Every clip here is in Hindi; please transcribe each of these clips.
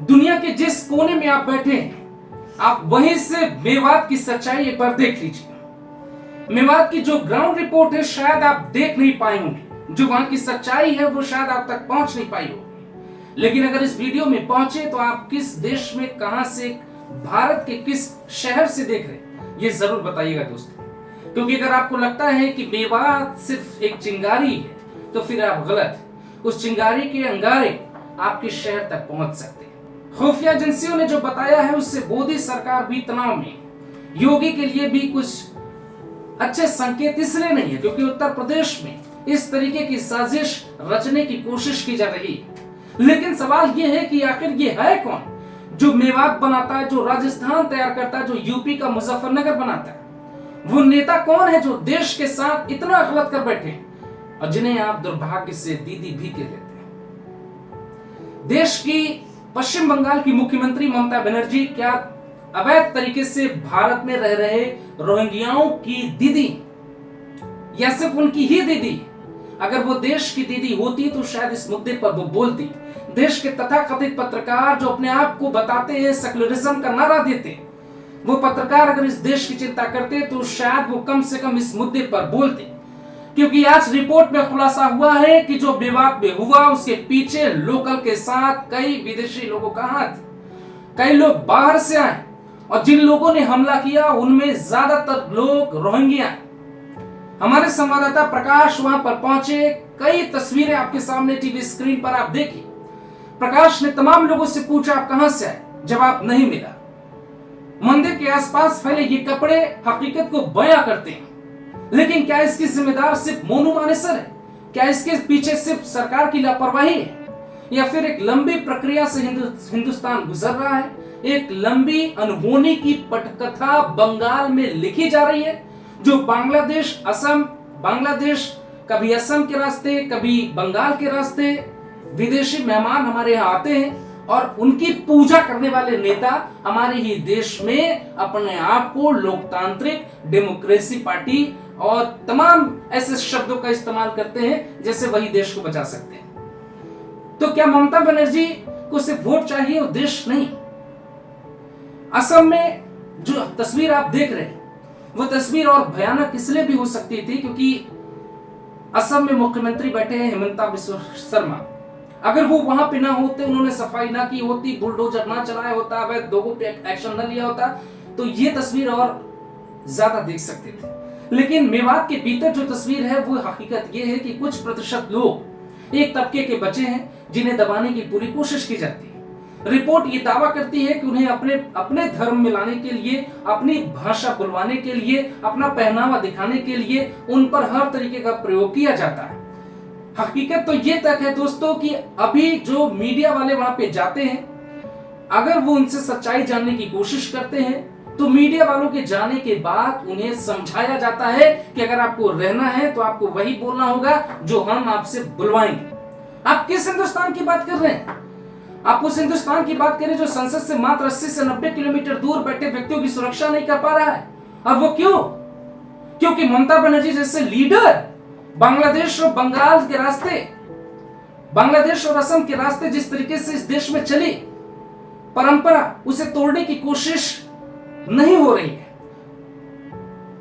दुनिया के जिस कोने में आप बैठे हैं, आप वहीं से मेवात की सच्चाई एक बार देख लीजिए। मेवात की जो ग्राउंड रिपोर्ट है शायद आप देख नहीं पाए होंगे, जो वहां की सच्चाई है वो शायद आप तक पहुंच नहीं पाई होगी। लेकिन अगर इस वीडियो में पहुंचे तो आप किस देश में, कहां से, भारत के किस शहर से देख रहे हैं ये जरूर बताइएगा दोस्तों। क्योंकि अगर आपको लगता है कि मेवात सिर्फ एक चिंगारी है तो फिर आप गलत। उस चिंगारी के अंगारे आपके शहर तक पहुंच सकते हैं। खुफिया एजेंसियों ने जो बताया है उससे मोदी सरकार भी तनाव में, योगी के लिए भी कुछ अच्छे संकेत इसलिए नहीं है क्योंकि उत्तर प्रदेश में इस तरीके की साजिश रचने की कोशिश की जा रही है। लेकिन सवाल यह है कि आखिर ये है कौन जो मेवात बनाता है, जो राजस्थान तैयार करता है, जो यूपी का मुजफ्फरनगर बनाता है? वो नेता कौन है जो देश के साथ इतना गलत कर बैठे और जिन्हें आप दुर्भाग्य से दीदी भी कह लेते हैं? देश की पश्चिम बंगाल की मुख्यमंत्री ममता बनर्जी क्या अवैध तरीके से भारत में रह रहे रोहिंग्याओं की दीदी, या सिर्फ उनकी ही दीदी? अगर वो देश की दीदी होती तो शायद इस मुद्दे पर वो बोलती। देश के तथाकथित पत्रकार जो अपने आप को बताते हैं सेक्युलरिज्म का नारा देते, वो पत्रकार अगर इस देश की चिंता करते तो शायद वो कम से कम इस मुद्दे पर बोलते। क्योंकि आज रिपोर्ट में खुलासा हुआ है कि जो मेवात में हुआ उसके पीछे लोकल के साथ कई विदेशी लोगों का हाथ, कई लोग बाहर से आए और जिन लोगों ने हमला किया उनमें ज्यादातर लोग रोहिंग्या। हमारे संवाददाता प्रकाश वहां पर पहुंचे, कई तस्वीरें आपके सामने टीवी स्क्रीन पर आप देखिए। प्रकाश ने तमाम लोगों से पूछा आप कहां से आए, जवाब नहीं मिला। मंदिर के आसपास फैले ये कपड़े हकीकत को बयां करते हैं, लेकिन क्या इसकी जिम्मेदार सिर्फ मोनू मानेसर है? क्या इसके पीछे सिर्फ सरकार की लापरवाही है, या फिर एक लंबी प्रक्रिया से हिंदुस्तान गुजर रहा है? एक लंबी अनहोनी की पटकथा बंगाल में लिखी जा रही है, जो बांग्लादेश, असम, बांग्लादेश, कभी असम के रास्ते, कभी बंगाल के रास्ते विदेशी मेहमान हमारे यहाँ आते हैं और उनकी पूजा करने वाले नेता हमारे ही देश में अपने आप को लोकतांत्रिक डेमोक्रेसी पार्टी और तमाम ऐसे शब्दों का इस्तेमाल करते हैं जैसे वही देश को बचा सकते हैं। तो क्या ममता बनर्जी को सिर्फ वोट चाहिए और देश नहीं? असम में जो तस्वीर आप देख रहे हैं वो तस्वीर और भयानक इसलिए भी हो सकती थी क्योंकि असम में मुख्यमंत्री बैठे हैं हिमंता बिस्वा शर्मा। अगर वो वहां पे ना होते, उन्होंने सफाई ना की होती, बुलडोजर ना चलाया होता, अवैध लोगों पे एक्शन ना लिया होता, तो ये तस्वीर और ज्यादा देख सकते थे। लेकिन मेवात के भीतर जो तस्वीर है वो हकीकत ये है कि कुछ प्रतिशत लोग एक तबके के बचे हैं जिन्हें दबाने की पूरी कोशिश की जाती है। रिपोर्ट ये दावा करती है कि उन्हें अपने धर्म में लाने के लिए, अपनी भाषा बुलवाने के लिए, अपना पहनावा दिखाने के लिए उन पर हर तरीके का प्रयोग किया जाता है। हकीकत तो ये तक है दोस्तों कि अभी जो मीडिया वाले वहां पे जाते हैं, अगर वो उनसे सच्चाई जानने की कोशिश करते हैं तो मीडिया वालों के जाने के बाद उन्हें समझाया जाता है कि अगर आपको रहना है तो आपको वही बोलना होगा जो हम आपसे बुलवाएंगे। आप किस हिंदुस्तान की बात कर रहे हैं? आप उस हिंदुस्तान की बात करें जो संसद से मात्र 80 से 90 किलोमीटर दूर बैठे व्यक्तियों की सुरक्षा नहीं कर पा रहा है। और वो क्यों? क्योंकि ममता बनर्जी जैसे लीडर बांग्लादेश और बंगाल के रास्ते, बांग्लादेश और असम के रास्ते जिस तरीके से इस देश में चली परंपरा, उसे तोड़ने की कोशिश नहीं हो रही है।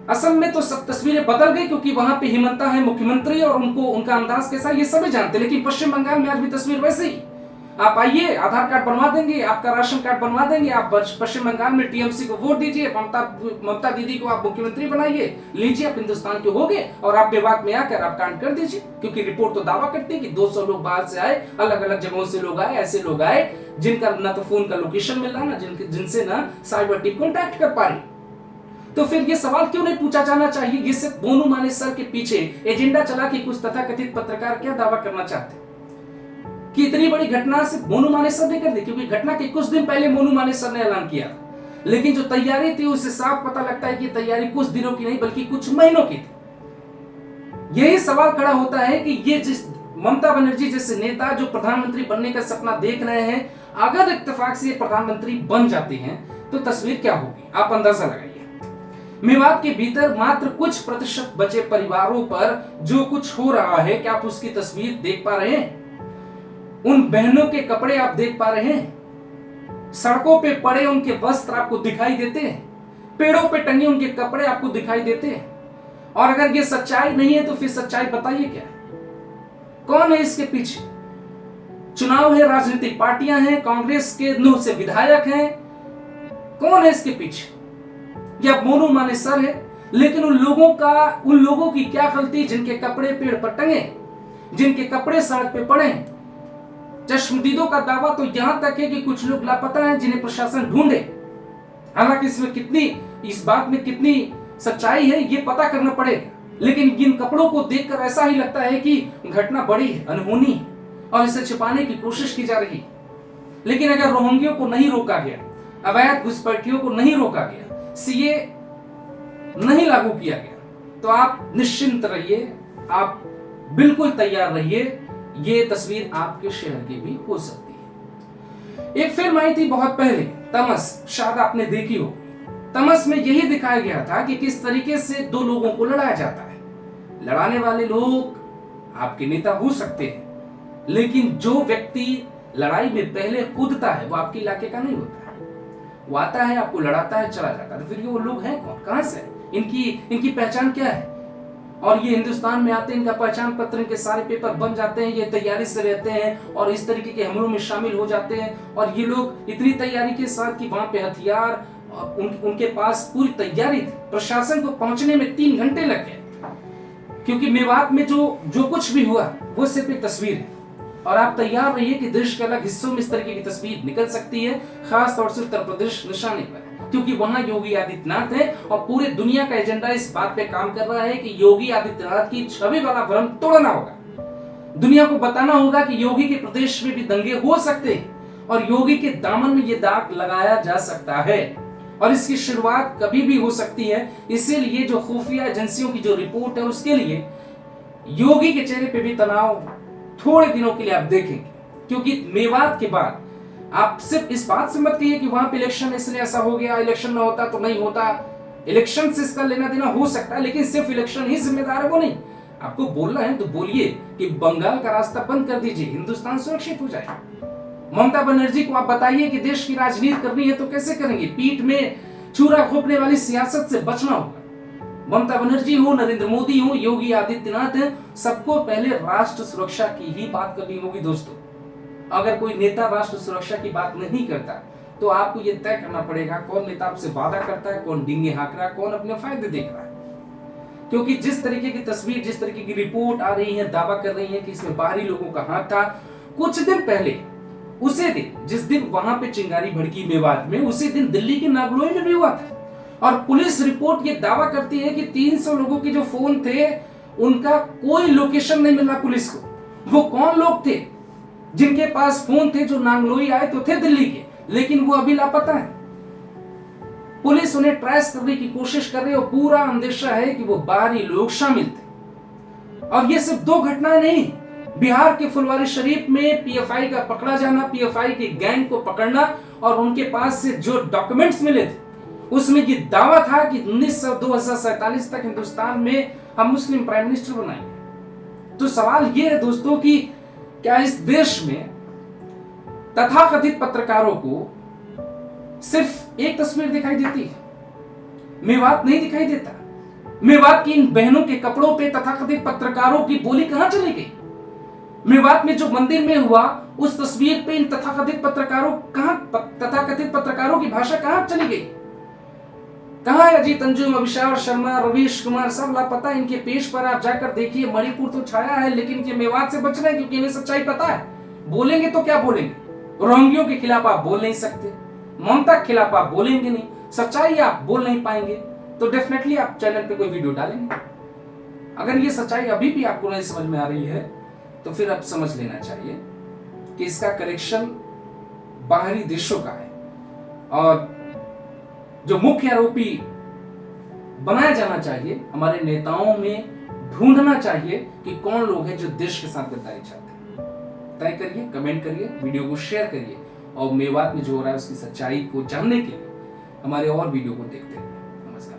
असम में तो सब तस्वीरें बदल गई क्योंकि वहां पे हिमंता है मुख्यमंत्री और उनका अंदाज कैसा ये सभी जानते। लेकिन पश्चिम बंगाल में आज भी तस्वीर वैसे ही। आप आइए, आधार कार्ड बनवा देंगे, आपका राशन कार्ड बनवा देंगे, आप पश्चिम बंगाल में टीएमसी को वोट दीजिए, ममता दीदी को आप मुख्यमंत्री बनाइए, लीजिए, आप हिंदुस्तान के हो गए और आप मेवात में आकर आप कांड कर दीजिए। क्योंकि रिपोर्ट तो दावा करती है कि 200 लोग बाहर से आए, अलग अलग जगहों से लोग आए, ऐसे लोग आए जिनका ना तो फोन का लोकेशन मिल रहा, ना जिनसे ना साइबर टीम कॉन्टैक्ट कर पा रही। तो फिर ये सवाल क्यों नहीं पूछा जाना चाहिए? ये सिर्फ मोनू मानेसर के पीछे एजेंडा चला कि कुछ तथाकथित पत्रकार क्या दावा करना चाहते कि इतनी बड़ी घटना सिर्फ मोनू मानेसर ने कर दी? क्योंकि घटना के कुछ दिन पहले मोनू मानेसर ने ऐलान किया, लेकिन जो तैयारी थी उससे साफ पता लगता है कि तैयारी कुछ दिनों की नहीं बल्कि कुछ महीनों की थी। यही सवाल खड़ा होता है कि ये जिस ममता बनर्जी जैसे नेता जो प्रधानमंत्री बनने का सपना देख रहे हैं, अगर इत्तेफाक से प्रधानमंत्री बन जाते हैं तो तस्वीर क्या होगी? आप अंदाजा लगाइए। मेवात के भीतर मात्र कुछ प्रतिशत बचे परिवारों पर जो कुछ हो रहा है, क्या आप उसकी तस्वीर देख पा रहे हैं? उन बहनों के कपड़े आप देख पा रहे हैं? सड़कों पे पड़े उनके वस्त्र आपको दिखाई देते हैं, पेड़ों पे टंगे उनके कपड़े आपको दिखाई देते हैं। और अगर ये सच्चाई नहीं है तो फिर सच्चाई बताइए क्या, कौन है इसके पीछे? चुनाव है, राजनीतिक पार्टियां हैं, कांग्रेस के 9 से विधायक हैं, कौन है इसके पीछे? या मोनू माने सर है? लेकिन उन लोगों की क्या गलती जिनके कपड़े पेड़ पर टंगे, जिनके कपड़े सड़क पे पड़े? चश्मदीदों का दावा तो यहां तक है कि कुछ लोग लापता हैं जिन्हें प्रशासन ढूंढे। हालांकि इस बात में कितनी सच्चाई है ये पता करना पड़ेगा, लेकिन इन कपड़ों को देखकर ऐसा ही लगता है कि घटना बड़ी है, अनहोनी है और इसे छिपाने की कोशिश की जा रही है। लेकिन अगर रोहिंग्यों को नहीं रोका गया, अवैध घुसपैठियों को नहीं रोका गया, सीए नहीं लागू किया गया, तो आप निश्चिंत रहिए, आप बिल्कुल तैयार रहिए, ये तस्वीर आपके शहर की भी हो सकती है। एक फिल्म आई थी बहुत पहले, तमस, शायद आपने देखी हो। तमस में यही दिखाया गया था कि किस तरीके से 2 लोगों को लड़ाया जाता है। लड़ाने वाले लोग आपके नेता हो सकते हैं, लेकिन जो व्यक्ति लड़ाई में पहले कूदता है वो आपके इलाके का नहीं होता है। वो आता है, आपको लड़ाता है, चला जाता है। तो फिर ये वो लोग हैं कौन, कहां से, इनकी पहचान क्या है? और ये हिंदुस्तान में आते हैं, इनका पहचान पत्र, इनके सारे पेपर बन जाते हैं, ये तैयारी से रहते हैं और इस तरीके के हमलों में शामिल हो जाते हैं। और ये लोग इतनी तैयारी के साथ कि वहां पे हथियार, उनके पास पूरी तैयारी थी। प्रशासन को पहुंचने में 3 घंटे लग गए, क्योंकि मेवात में जो कुछ भी हुआ वो सिर्फ एक तस्वीर है। और आप तैयार रहिए कि देश के अलग हिस्सों में इस तरीके की तस्वीर निकल सकती है, खास तौर से उत्तर प्रदेश निशाने पर, क्योंकि वहां योगी आदित्यनाथ है और पूरे दुनिया का एजेंडा इस बात पे काम कर रहा है कि योगी आदित्यनाथ की छवि वाला भ्रम तोड़ना होगा। दुनिया को बताना होगा कि योगी के प्रदेश में भी दंगे हो सकते हैं और योगी के दामन में ये दाग लगाया जा सकता है और इसकी शुरुआत कभी भी हो सकती है। इसीलिए जो खुफिया एजेंसियों की जो रिपोर्ट है, उसके लिए योगी के चेहरे पे भी तनाव थोड़े दिनों के लिए आप देखेंगे, क्योंकि मेवात के बाद आप सिर्फ इस बात से मत कहिए कि वहां पे इलेक्शन इसलिए ऐसा हो गया, इलेक्शन ना होता तो नहीं होता। इलेक्शन से इसका लेना देना हो सकता है, लेकिन सिर्फ इलेक्शन ही जिम्मेदार है वो नहीं। आपको बोलना है तो बोलिए कि बंगाल का रास्ता बंद कर दीजिए, हिंदुस्तान सुरक्षित हो जाए। ममता बनर्जी को आप बताइए कि देश की राजनीति करनी है तो कैसे करेंगे, पीठ में चूरा घोंपने वाली सियासत से बचना होगा। ममता बनर्जी हो, नरेंद्र मोदी हो, योगी आदित्यनाथ है, सबको पहले राष्ट्र सुरक्षा की ही बात करनी होगी दोस्तों। अगर कोई नेता राष्ट्र सुरक्षा की बात नहीं करता तो आपको यह तय करना पड़ेगा कौन नेता आपसे वादा करता है, कौन डींगे हाँक रहा है, कौन अपने फायदे देख रहा है। क्योंकि जिस तरीके की तस्वीर, जिस तरीके की रिपोर्ट आ रही है, दावा कर रही है कि इसमें बाहरी लोगों का हाथ था। कुछ दिन पहले, उसी दिन जिस दिन वहां पे चिंगारी भड़की मेवात में, उसी दिन दिल्ली के नागलोई में भी हुआ था। और पुलिस रिपोर्ट ये दावा करती है कि 300 लोगों के जो फोन थे उनका कोई लोकेशन नहीं मिला पुलिस को। वो कौन लोग थे जिनके पास फोन थे, जो नांगलोई आए तो थे दिल्ली के, लेकिन वो अभी लापता है। पुलिस उन्हें ट्रेस करने की कोशिश कर रही है और पूरा अंदेशा है कि वो बाहरी लोग शामिल थे। और ये सिर्फ 2 घटनाएं नहीं, बिहार के फुलवारी शरीफ में पीएफआई का पकड़ा जाना, पीएफआई के गैंग को पकड़ना और उनके पास से जो डॉक्यूमेंट्स मिले थे उसमें ये दावा था कि 2047 तक हिंदुस्तान में हम मुस्लिम प्राइम मिनिस्टर बनाएंगे। तो सवाल ये है दोस्तों कि क्या इस देश में तथाकथित पत्रकारों को सिर्फ एक तस्वीर दिखाई देती है? मेवात नहीं दिखाई देता। मेवात की इन बहनों के कपड़ों पे तथाकथित पत्रकारों की बोली कहां चली गई? मेवात में जो मंदिर में हुआ उस तस्वीर पे इन तथाकथित पत्रकारों की भाषा कहां चली गई? कहां है अजीत अंजुम, अभिषेक शर्मा, रवीश कुमार, सब लापता। इनके पेज पर आप जाकर देखिए, मणिपुर तो छाया है, लेकिन ये मेवात से बच रहे हैं क्योंकि इन्हें सच्चाई पता है। बोलेंगे तो क्या बोलेंगे? रोहिंग्यों के खिलाफ आप बोल नहीं सकते, ममता के खिलाफ आप बोलेंगे नहीं, सच्चाई आप बोल नहीं पाएंगे, तो डेफिनेटली आप चैनल पे कोई वीडियो डालेंगे। अगर ये सच्चाई अभी भी आपको नहीं समझ में आ रही है तो फिर अब समझ लेना चाहिए कि इसका कनेक्शन बाहरी देशों का है और जो मुख्य आरोपी बनाया जाना चाहिए, हमारे नेताओं में ढूंढना चाहिए कि कौन लोग हैं जो देश के साथ गद्दारी चाहते हैं। तय करिए, कमेंट करिए, वीडियो को शेयर करिए और मेवात में जो हो रहा है उसकी सच्चाई को जानने के लिए हमारे और वीडियो को देखते हैं।